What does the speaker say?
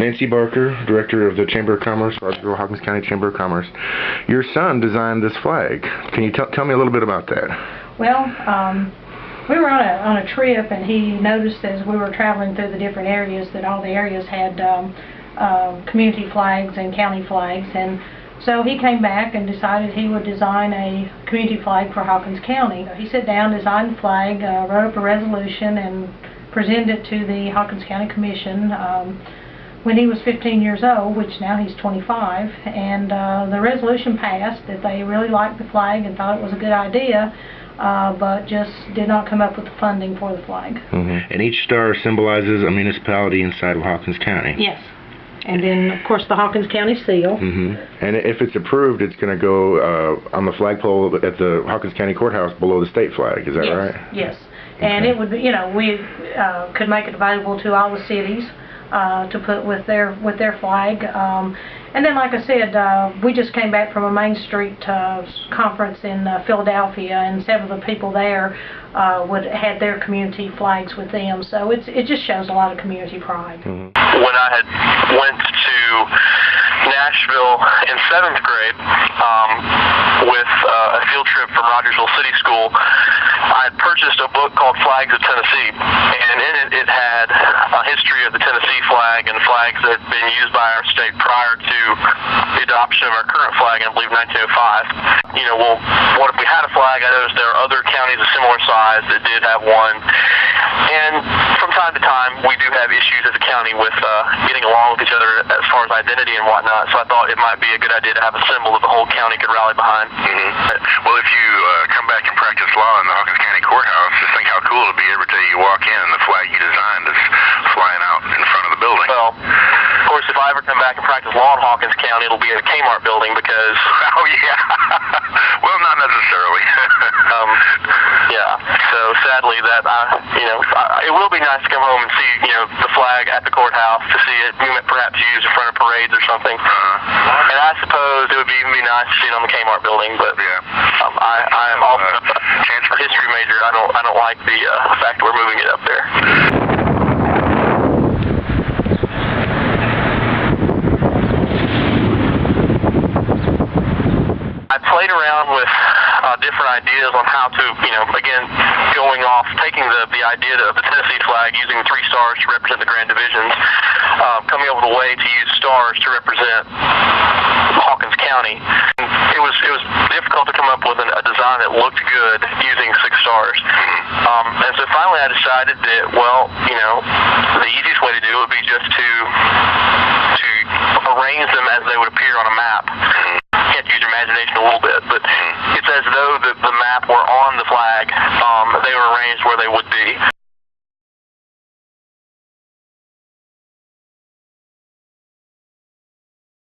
Nancy Barker, Director of the Chamber of Commerce, Rogersville, Hawkins County Chamber of Commerce. Your son designed this flag. Can you tell me a little bit about that? Well, we were on a trip, and he noticed as we were traveling through the different areas that all the areas had community flags and county flags, and so he came back and decided he would design a community flag for Hawkins County. He sat down, designed the flag, wrote up a resolution, and presented it to the Hawkins County Commission when he was 15 years old, which now he's 25, and the resolution passed that they really liked the flag and thought it was a good idea, but just did not come up with the funding for the flag. Mm-hmm. And each star symbolizes a municipality inside of Hawkins County. Yes. And then, of course, the Hawkins County seal. Mm-hmm. And if it's approved, it's going to go on the flagpole at the Hawkins County Courthouse below the state flag. Is that right? Yes. And it would be, we could make it available to all the cities to put with their flag. And then, like I said, we just came back from a Main Street conference in Philadelphia, and several of the people there had their community flags with them. So it just shows a lot of community pride. Mm-hmm. When I had went to Nashville in 7th grade with a field trip from Rogersville City School, I had purchased a book called Flags of Tennessee, and in it had a history of the Tennessee flag and flags that had been used by our state prior to the adoption of our current flag, I believe 1905. Well, what if we had a flag? I noticed there are other counties of similar size that did have one, and from time to time we do have issues as a county with getting along with each other as far as identity and whatnot, so I thought it might be a good idea to have a symbol that the whole county could rally behind. Mm-hmm. Well, if you come back and practice law in the Hawkins County Courthouse, just think how cool it'll be every day you walk in and the flag you designed is flying out in front of the building. Well, of course, if I ever come back and practice law in Hawkins County, it'll be in a Kmart building because... Oh, yeah. Well, not necessarily. Yeah. So sadly, that it will be nice to come home and see the flag at the courthouse, to see it perhaps used in front of parades or something. And I suppose it would even be nice to see it on the Kmart building. But I am also a history major. I don't like the fact that we're moving it up there. I played around with different ideas on how to, again, going off, taking the idea of the Tennessee flag, using 3 stars to represent the Grand Divisions, coming up with a way to use stars to represent Hawkins County. And it was difficult to come up with a design that looked good using 6 stars. And so finally I decided that, the easiest way to do it would be just to arrange them as they would appear on a map. You have to use your imagination a little bit, but it's as though the map were on the flag. They were arranged where they would be.